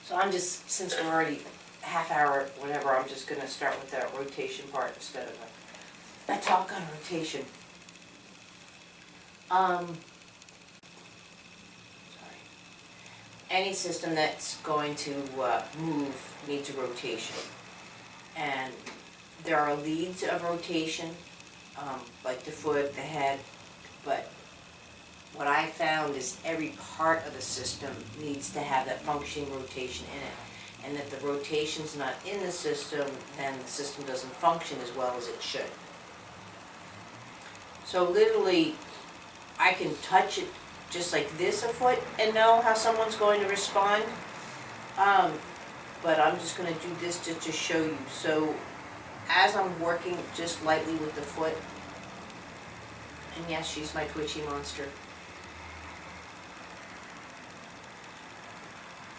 So I'm just, since we're already half hour, whatever, I'm just gonna start with that rotation part instead of a talk on rotation. Sorry. Any system that's going to move needs a rotation. And there are leads of rotation, like the foot, the head, but what I found is every part of the system needs to have that functioning rotation in it. And if the rotation's not in the system, then the system doesn't function as well as it should. So literally, I can touch it just like this a foot and know how someone's going to respond. But I'm just going to do this just to show you. So as I'm working just lightly with the foot, and yes, she's my twitchy monster.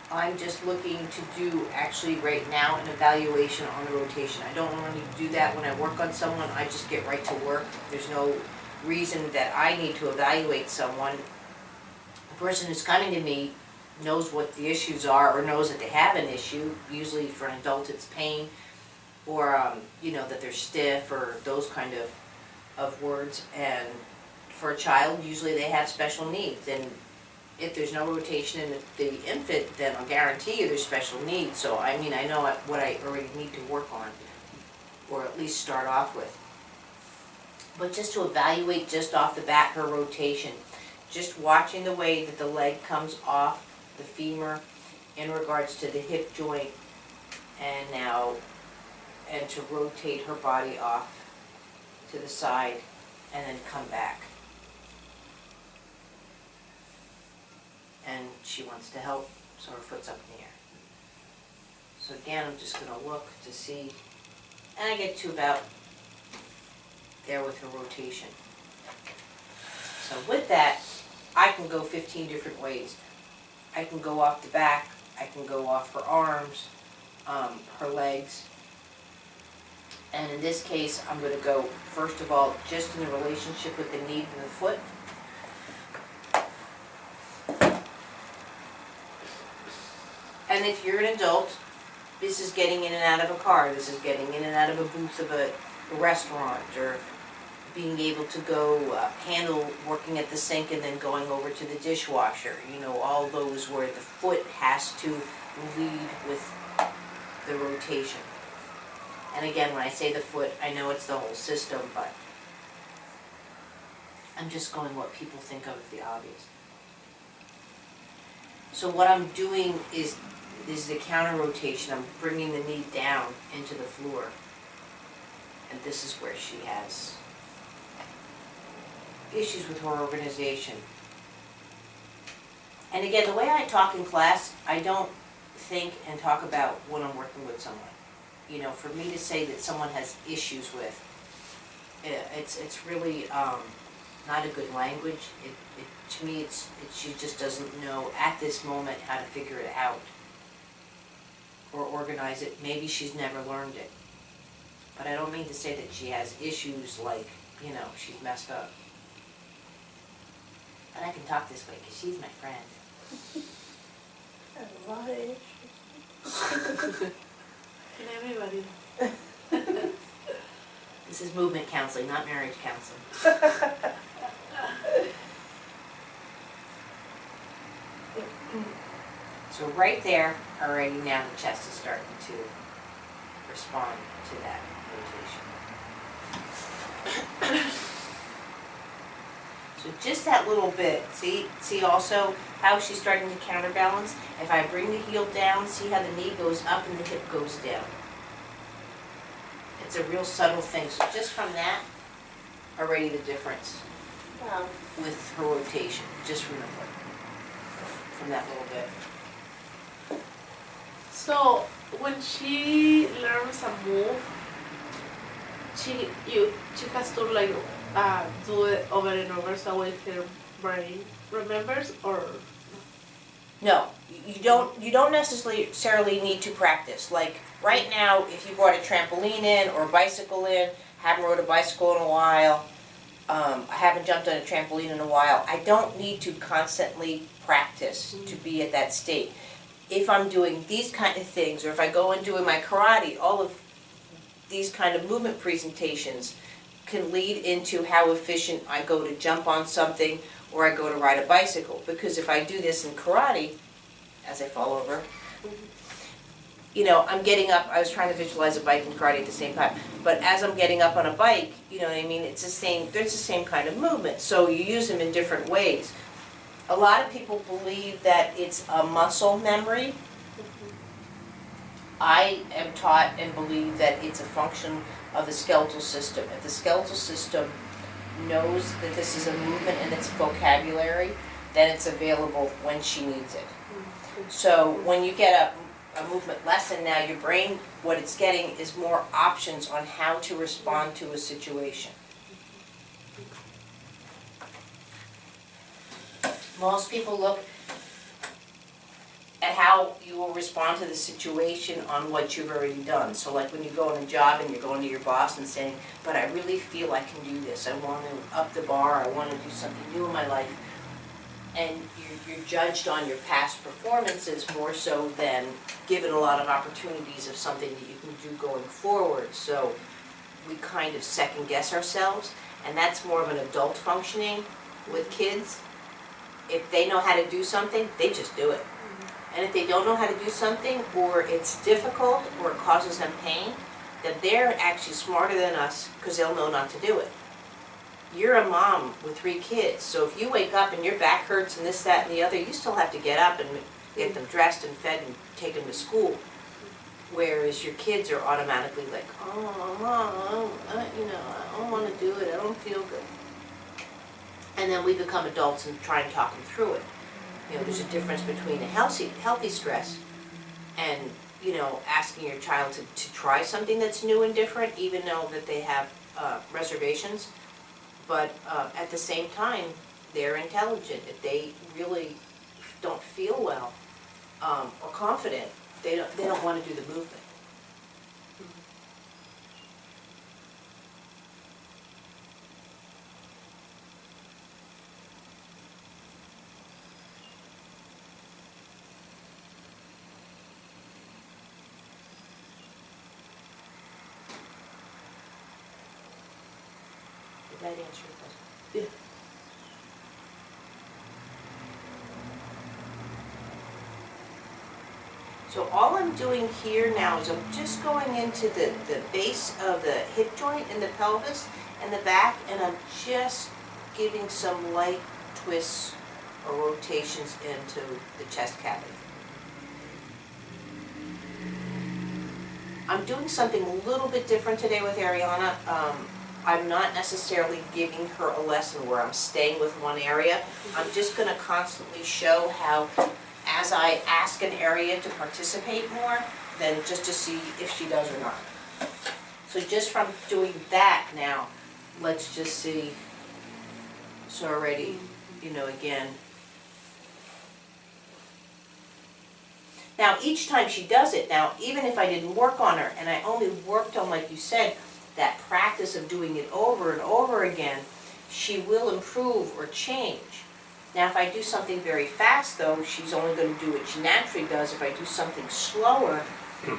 I'm just looking to do, actually right now, an evaluation on the rotation. I don't normally do that when I work on someone. I just get right to work. There's no reason that I need to evaluate someone. The person who's coming to me knows what the issues are or knows that they have an issue. Usually for an adult it's pain or that they're stiff or those kind of words. And for a child, usually they have special needs. And if there's no rotation in the infant, then I'll guarantee you there's special needs. So I know what I already need to work on, or at least start off with. But just to evaluate just off the bat her rotation, just watching the way that the leg comes off the femur in regards to the hip joint, and to rotate her body off to the side and then come back. And she wants to help, so her foot's up in the air. So again, I'm just going to look to see, and I get to about there with her rotation. So with that, I can go 15 different ways. I can go off the back, I can go off her arms, her legs, and in this case, I'm going to go, first of all, just in the relationship with the knee and the foot. And if you're an adult, this is getting in and out of a car, this is getting in and out of a booth of a restaurant, or being able to go handle working at the sink and then going over to the dishwasher. All those where the foot has to lead with the rotation. And again, when I say the foot, I know it's the whole system, but I'm just going what people think of as the obvious. So what I'm doing is the counter rotation. I'm bringing the knee down into the floor. And this is where she has issues with her organization. And again, the way I talk in class, I don't think and talk about when I'm working with someone. For me to say that someone has issues with, it's really not a good language. To me, she just doesn't know at this moment how to figure it out or organize it. Maybe she's never learned it. But I don't mean to say that she has issues like, she's messed up. But I can talk this way because she's my friend. I have a lot of issues. And everybody. This is movement counseling, not marriage counseling. So right there, already now the chest is starting to respond to that rotation. So just that little bit, see also how she's starting to counterbalance? If I bring the heel down, see how the knee goes up and the hip goes down. It's a real subtle thing. So just from that, already the difference with her rotation, just from the foot, from that little bit. So when she learns a move, she has to do it over and over so her brain remembers, or No, you don't necessarily need to practice. Like right now, if you brought a trampoline in or a bicycle in, haven't rode a bicycle in a while, I haven't jumped on a trampoline in a while, I don't need to constantly practice to be at that state. if I'm doing these kind of things, or if I go and doing my karate, all of these kind of movement presentations can lead into how efficient I go to jump on something or I go to ride a bicycle. Because if I do this in karate, as I fall over, you know, I'm getting up, I was trying to visualize a bike and karate at the same time, but as I'm getting up on a bike, you know what I mean, it's the same, there's the same kind of movement, so you use them in different ways. A lot of people believe that it's a muscle memory. I am taught and believe that it's a function of the skeletal system. If the skeletal system knows that this is a movement in its vocabulary, then it's available when she needs it. So when you get a movement lesson now, your brain, what it's getting is more options on how to respond to a situation. Most people look at how you will respond to the situation on what you've already done. So like when you go on a job and you're going to your boss and saying, but I really feel I can do this. I want to up the bar. I want to do something new in my life. And you're judged on your past performances more so than given a lot of opportunities of something that you can do going forward. So we kind of second guess ourselves, and that's more of an adult functioning with kids. If they know how to do something, they just do it. And if they don't know how to do something, or it's difficult, or it causes them pain, then they're actually smarter than us because they'll know not to do it. You're a mom with 3 kids, so if you wake up and your back hurts and this, that, and the other, you still have to get up and get them dressed and fed and take them to school. Whereas your kids are automatically like, oh, Mom, I don't want to do it, I don't feel good. And then we become adults and try and talk them through it. You know, there's a difference between a healthy stress and, you know, asking your child to try something that's new and different, even though that they have reservations. But at the same time, they're intelligent. If they really don't feel well or confident, they don't want to do the movement. Did that answer your question? Yeah. So all I'm doing here now is I'm just going into the base of the hip joint and the pelvis and the back, and I'm just giving some light twists or rotations into the chest cavity. I'm doing something a little bit different today with Ariana. I'm not necessarily giving her a lesson where I'm staying with one area. I'm just going to constantly show how, as I ask an area to participate more, then just to see if she does or not. So just from doing that now, let's just see. So already, you know, again. Now each time she does it, now even if I didn't work on her and I only worked on, like you said, that practice of doing it over and over again, she will improve or change. Now if I do something very fast though, she's only going to do what she naturally does. If I do something slower,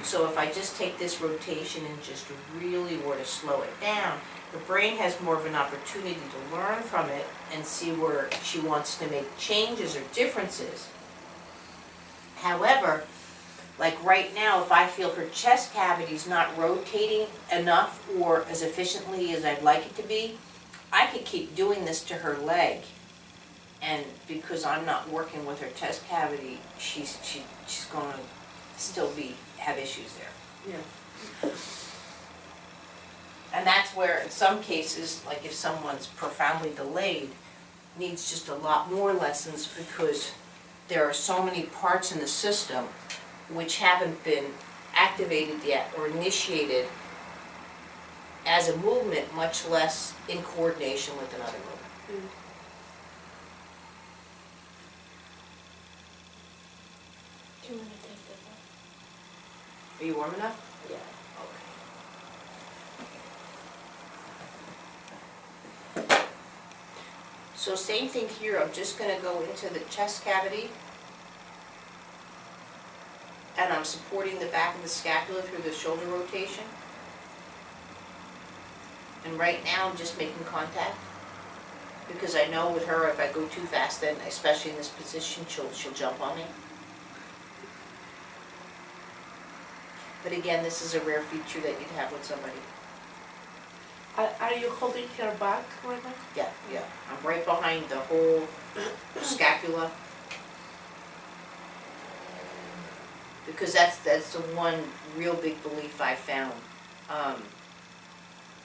so if I just take this rotation and just really were to slow it down, the brain has more of an opportunity to learn from it and see where she wants to make changes or differences. However, like right now, if I feel her chest cavity is not rotating enough or as efficiently as I'd like it to be, I could keep doing this to her leg. And because I'm not working with her chest cavity, she's going to still have issues there. Yeah. And that's where, in some cases, like if someone's profoundly delayed, needs just a lot more lessons because there are so many parts in the system which haven't been activated yet or initiated as a movement, much less in coordination with another movement. Do you want to take that off? Are you warm enough? Yeah. Okay. So same thing here, I'm just going to go into the chest cavity. and I'm supporting the back of the scapula through the shoulder rotation. And right now, I'm just making contact, because I know with her, if I go too fast, then especially in this position, she'll jump on me. But again, this is a rare feature that you'd have with somebody. Are you holding her back right now? Yeah. I'm right behind the whole scapula. Because that's the one real big belief I found.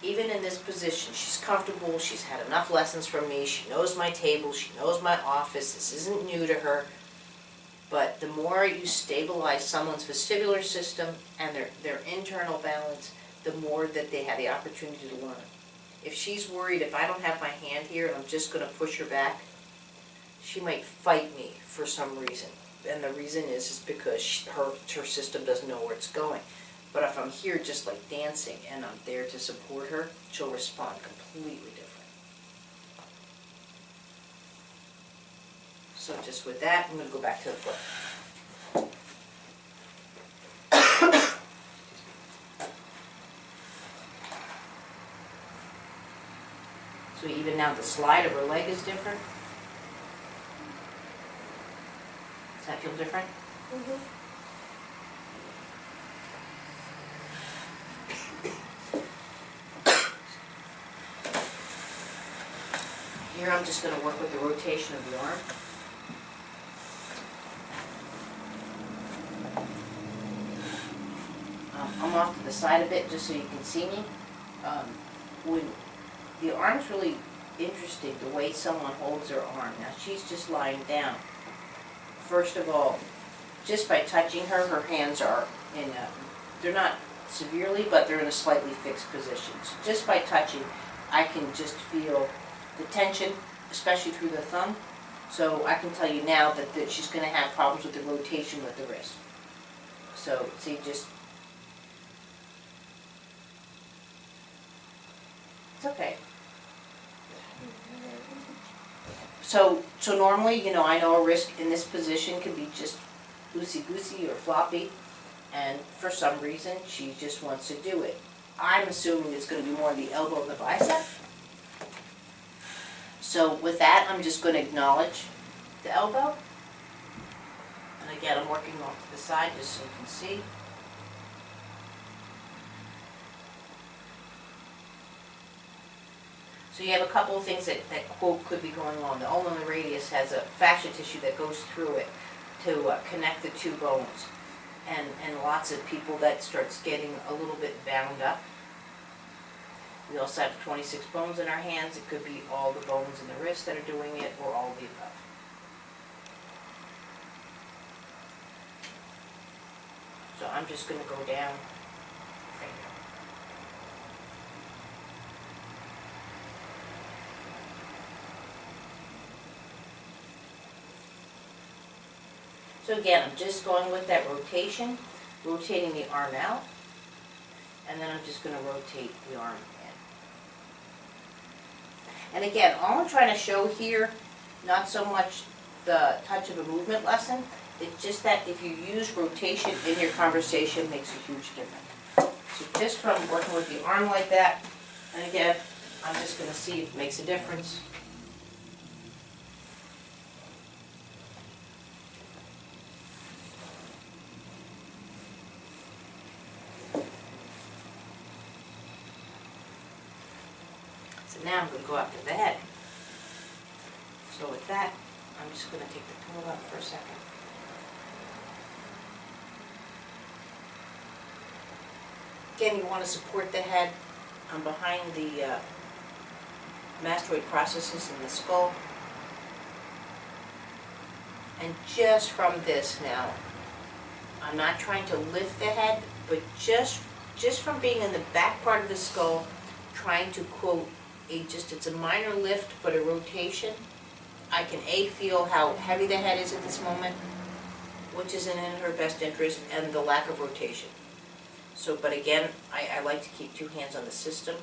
Even in this position, she's comfortable, she's had enough lessons from me, she knows my table, she knows my office, this isn't new to her. But the more you stabilize someone's vestibular system and their internal balance, the more that they have the opportunity to learn. If she's worried, if I don't have my hand here and I'm just going to push her back, she might fight me for some reason. And the reason is because her system doesn't know where it's going. But if I'm here just like dancing and I'm there to support her, she'll respond completely different. So just with that, I'm going to go back to the foot. So even now the slide of her leg is different. Does that feel different? Mm-hmm. Here I'm just going to work with the rotation of the arm. I'm off to the side a bit just so you can see me. When the arm's really interesting, the way someone holds their arm. Now she's just lying down. First of all, just by touching her, her hands are in they're not severely, but they're in a slightly fixed position. So just by touching, I can just feel the tension, especially through the thumb. So I can tell you now that she's going to have problems with the rotation with the wrist. So see, just, it's okay. So normally, I know a wrist in this position can be just loosey-goosey or floppy, and for some reason, she just wants to do it. I'm assuming it's going to be more the elbow and the bicep. So with that, I'm just going to acknowledge the elbow. And again, I'm working off to the side just so you can see. So you have a couple of things that quote could be going on. The ulnar radius has a fascia tissue that goes through it to connect the two bones. And lots of people that starts getting a little bit bound up. We also have 26 bones in our hands. It could be all the bones in the wrist that are doing it, or all of the above. So I'm just going to go down right here. So again, I'm just going with that rotation, rotating the arm out, and then I'm just going to rotate the arm in. And again, all I'm trying to show here, not so much the touch of a movement lesson, it's just that if you use rotation in your conversation, it makes a huge difference. So just from working with the arm like that, and again, I'm just going to see if it makes a difference. So now I'm going to go after the head. So with that, I'm just going to take the pillow out for a second. Again, you want to support the head. I'm behind the mastoid processes in the skull. And just from this now, I'm not trying to lift the head, but just from being in the back part of the skull, trying to quote, it's a minor lift, but a rotation. I can feel how heavy the head is at this moment, which isn't in her best interest, and the lack of rotation. So, but again, I like to keep two hands on the system.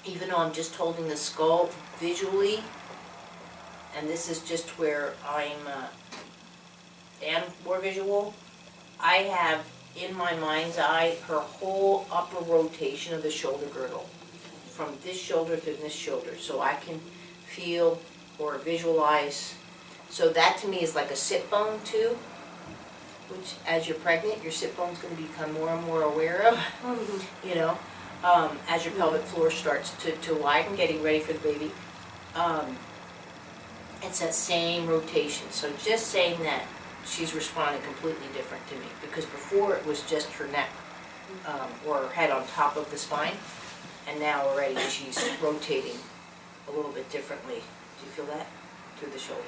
Even though I'm just holding the skull, visually, and this is just where am more visual, I have in my mind's eye her whole upper rotation of the shoulder girdle, from this shoulder to this shoulder, so I can feel or visualize. So that to me is like a sit bone too, which as you're pregnant, your sit bone's going to become more and more aware of, you know, as your pelvic floor starts to widen, getting ready for the baby. It's that same rotation. So just saying that, she's responding completely different to me, because before it was just her neck or her head on top of the spine, and now already she's rotating a little bit differently. Do you feel that? Through the shoulders.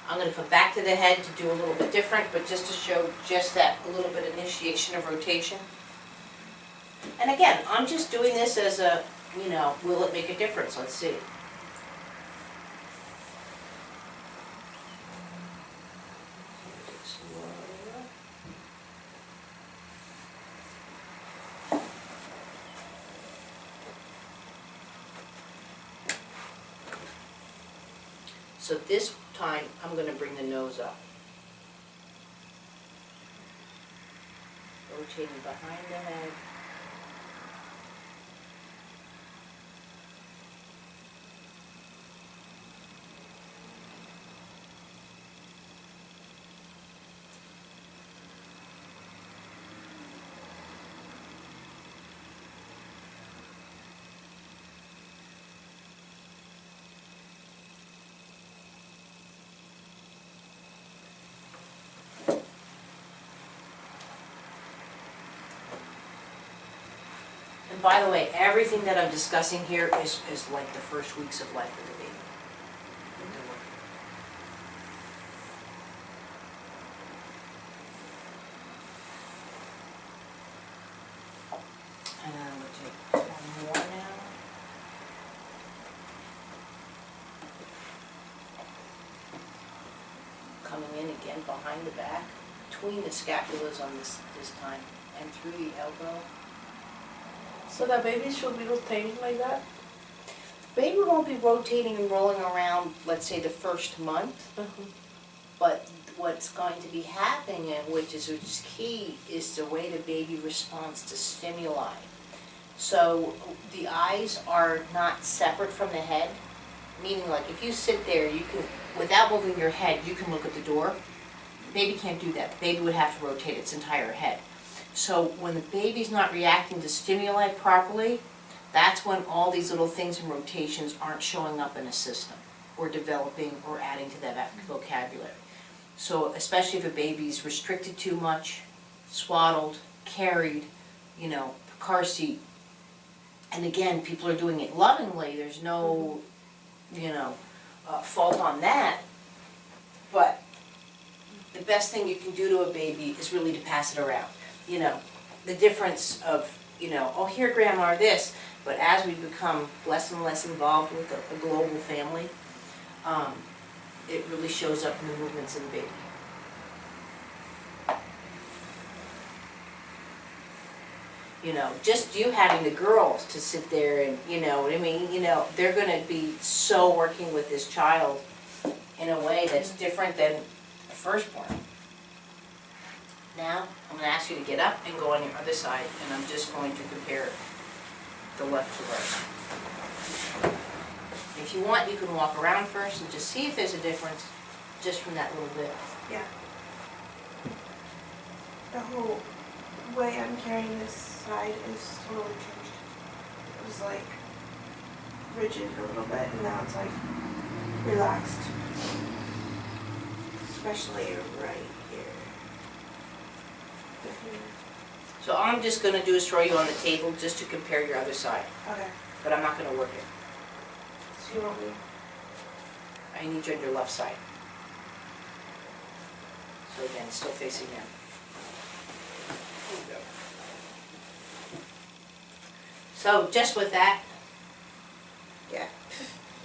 I'm going to come back to the head to do a little bit different, but just to show just that a little bit initiation of rotation. And again, I'm just doing this as a, you know, will it make a difference? Let's see. So this time, I'm going to bring the nose up. Rotating behind the head. And by the way, everything that I'm discussing here is like the first weeks of life of the baby. And then I'm going to take one more now. Coming in again behind the back, between the scapulas on this time, and through the elbow. So the baby should be rotating like that? The baby won't be rotating and rolling around, let's say, the first month, but what's going to be happening, and which is key, is the way the baby responds to stimuli. So the eyes are not separate from the head, meaning like if you sit there, you can, without moving your head, you can look at the door. The baby can't do that. The baby would have to rotate its entire head. So when the baby's not reacting to stimuli properly, that's when all these little things and rotations aren't showing up in a system or developing or adding to that vocabulary. So especially if a baby's restricted too much, swaddled, carried, you know, car seat, and again, people are doing it lovingly, there's no, you know, fault on that, but the best thing you can do to a baby is really to pass it around. You know, the difference of, you know, oh, here, Grandma, this, but as we become less and less involved with a global family, it really shows up in the movements of the baby. You know, just you having the girls to sit there and, you know what I mean, you know, they're going to be so working with this child in a way that's different than the firstborn. Now, I'm going to ask you to get up and go on your other side, and I'm just going to compare the left to right. If you want, you can walk around first and just see if there's a difference just from that little bit. Yeah. The whole way I'm carrying this side is totally changed. It was like rigid a little bit, and now it's like relaxed. Especially right here. So all I'm just going to do is throw you on the table just to compare your other side. Okay. But I'm not going to work it. So you want me? I need you on your left side. So again, still facing in. There you go. So just with that, Yeah.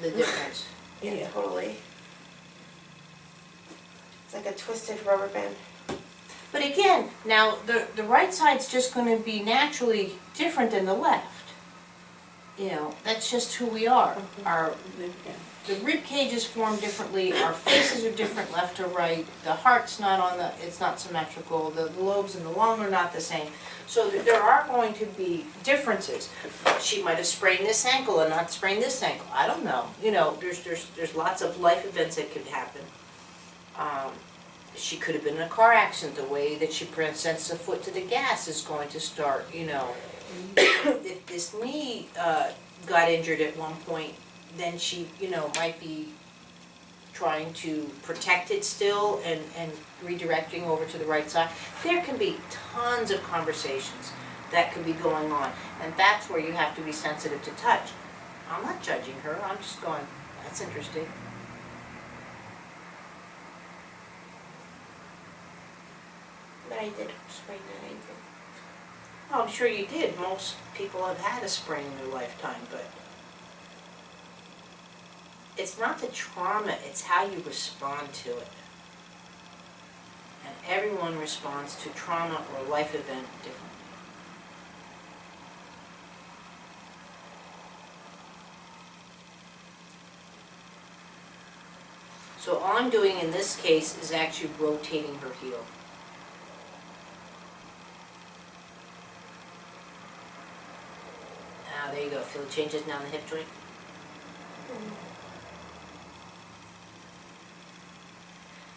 the difference. Yeah, totally. It's like a twisted rubber band. But again, now, the right side's just gonna be naturally different than the left. You know, that's just who we are. The rib cages form differently, our faces are different left or right, the heart's not on the, it's not symmetrical, the lobes in the lung are not the same. So there are going to be differences. She might have sprained this ankle and not sprained this ankle, I don't know. You know, there's lots of life events that could happen. She could have been in a car accident, the way that she presents the foot to the gas is going to start, you know. If this knee got injured at one point, then she, you know, might be trying to protect it still and redirecting over to the right side. There can be tons of conversations that could be going on, and that's where you have to be sensitive to touch. I'm not judging her, I'm just going, that's interesting. But I did sprain that ankle. Oh, I'm sure you did. Most people have had a sprain in their lifetime, but it's not the trauma, it's how you respond to it. And everyone responds to trauma or life event differently. So all I'm doing in this case is actually rotating her heel. Ah, there you go. Feel the changes down the hip joint?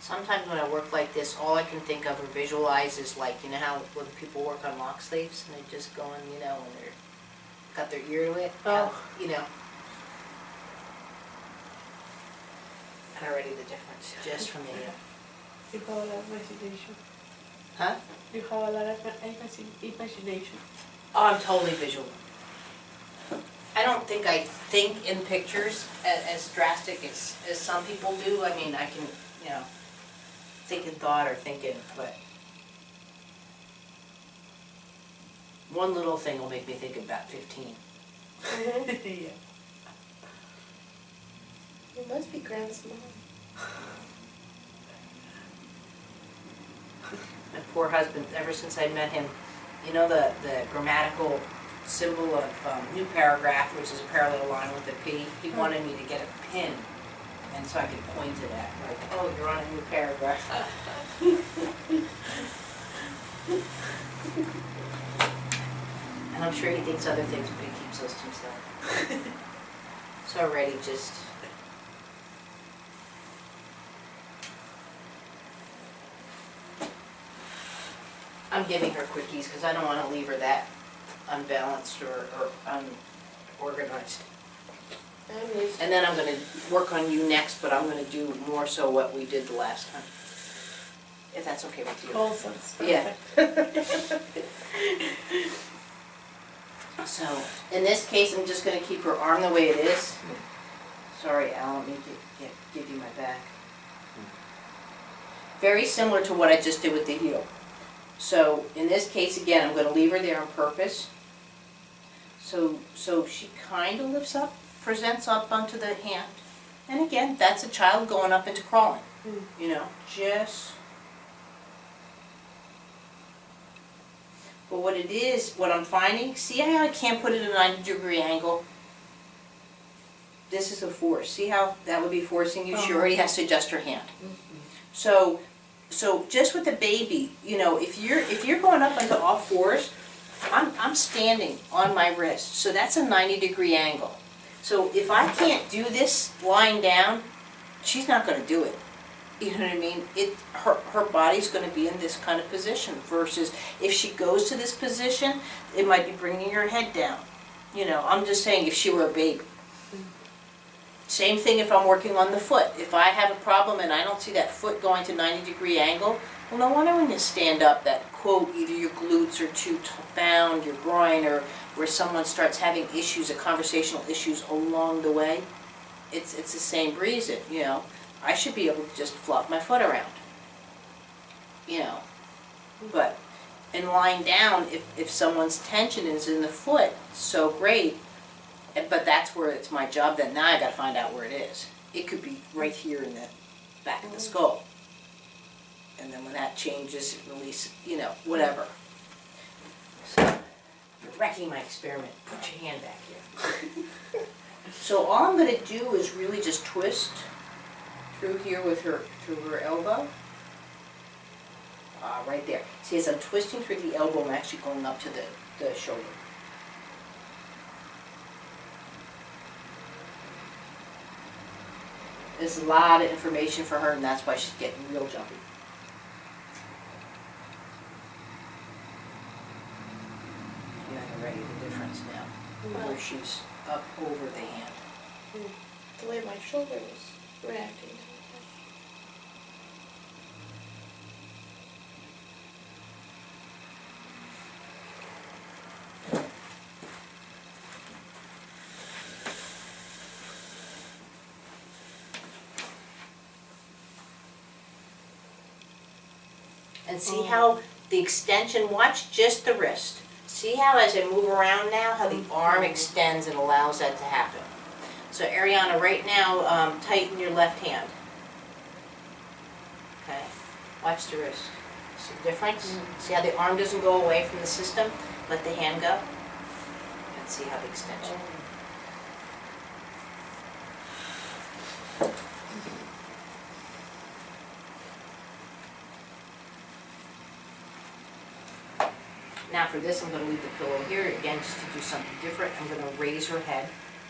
Sometimes when I work like this, all I can think of or visualize is like, you know how when people work on lock sleeves and they're just going, you know, when they're got their ear to it, how, you know. Already the difference, just from the hip. You have a lot of imagination. Huh? You have a lot of imagination. Oh, I'm totally visual. I don't think I think in pictures as drastic as some people do. I mean, I can, you know, think in thought or think in, but one little thing will make me think about 15. Yeah. You must be Grandma's mom. My poor husband, ever since I met him, you know the grammatical symbol of new paragraph, which is a parallel line with a P, he wanted me to get a pin, and so I could point to that, like, oh, you're on a new paragraph. And I'm sure he thinks other things, but he keeps those to himself. It's already just... I'm giving her quickies because I don't want to leave her that unbalanced or unorganized. And then I'm going to work on you next, but I'm going to do more so what we did the last time. If that's okay with you. Awesome. Yeah. So, in this case, I'm just going to keep her arm the way it is. Sorry, Al, let me give you my back. Very similar to what I just did with the heel. So, in this case, again, I'm going to leave her there on purpose. So she kind of lifts up, presents up onto the hand. And again, that's a child going up into crawling. You know, just... But what it is, what I'm finding, see how I can't put it at a 90-degree angle? This is a force. See how that would be forcing you? She already has to adjust her hand. So just with the baby, you know, if you're going up into all fours, I'm standing on my wrist. So that's a 90-degree angle. So if I can't do this lying down, she's not going to do it. You know what I mean? Her body's going to be in this kind of position versus if she goes to this position, it might be bringing her head down. You know, I'm just saying if she were a baby. Same thing if I'm working on the foot. If I have a problem and I don't see that foot going to 90-degree angle, well, no wonder when you stand up that, quote, either your glutes are too bound, your groin, or where someone starts having issues, conversational issues along the way. It's the same reason, you know. I should be able to just flop my foot around, you know. But in lying down, if someone's tension is in the foot, so great. But that's where it's my job then. Now I got to find out where it is. It could be right here in the back of the skull. And then when that changes, release, you know, whatever. So, you're wrecking my experiment. Put your hand back here. So all I'm gonna do is really just twist through here with her, through her elbow. Right there. See, as I'm twisting through the elbow, I'm actually going up to the shoulder. There's a lot of information for her, and that's why she's getting real jumpy. You're not already the difference now, where she's up over the hand. The way my shoulder was reacting to it. And see how the extension, watch just the wrist. See how as I move around now, how the arm extends and allows that to happen. So Ariana, right now, tighten your left hand. Okay, watch the wrist. See the difference? See how the arm doesn't go away from the system? Let the hand go. And see how the extension. Now for this, I'm going to leave the pillow here, again, just to do something different. I'm going to raise her head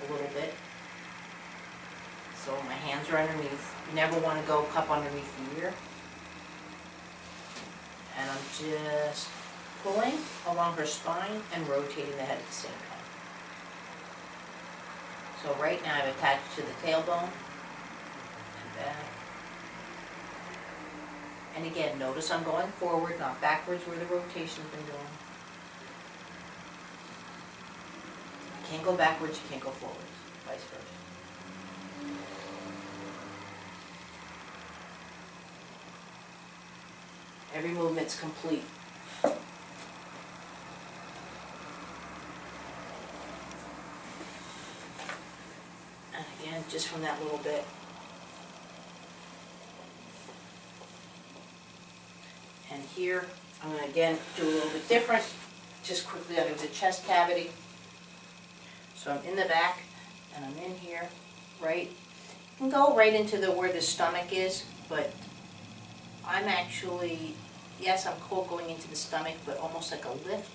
a little bit. So my hands are underneath. You never want to go cup underneath the ear. And I'm just pulling along her spine and rotating the head at the same time. So right now I've attached to the tailbone and back. And again, notice I'm going forward, not backwards where the rotation's been going. You can't go backwards, you can't go forwards, vice versa. Every movement's complete. And again, just from that little bit. And here, I'm going to again do a little bit different, just quickly under the chest cavity. So I'm in the back, and I'm in here, right? You can go right into where the stomach is, but I'm actually, yes, I'm cool going into the stomach, but almost like a lift.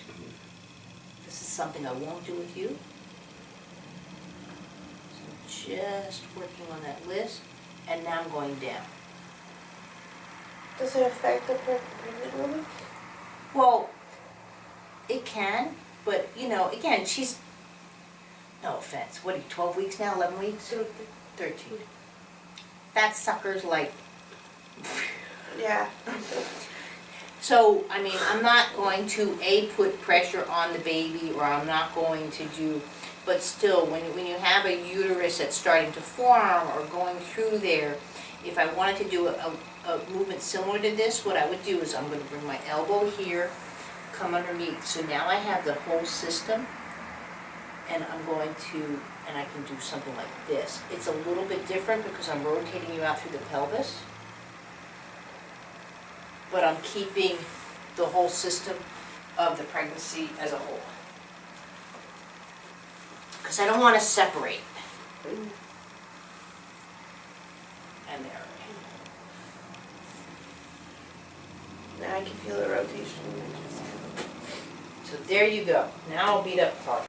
This is something I won't do with you. So just working on that list, and now I'm going down. Does it affect the pregnant woman? Well, it can, but you know, again, she's, no offense, what are you, 12 weeks now, 11 weeks? 13. That sucker's like, Yeah. so, I mean, I'm not going to, put pressure on the baby, or I'm not going to do, but still, when you have a uterus that's starting to form or going through there, if I wanted to do a movement similar to this, what I would do is I'm going to bring my elbow here, come underneath. So now I have the whole system, and I'm going to, and I can do something like this. It's a little bit different because I'm rotating you out through the pelvis, but I'm keeping the whole system of the pregnancy as a whole. Because I don't want to separate. And there. Now I can feel the rotation. So there you go. Now I'll beat up the part.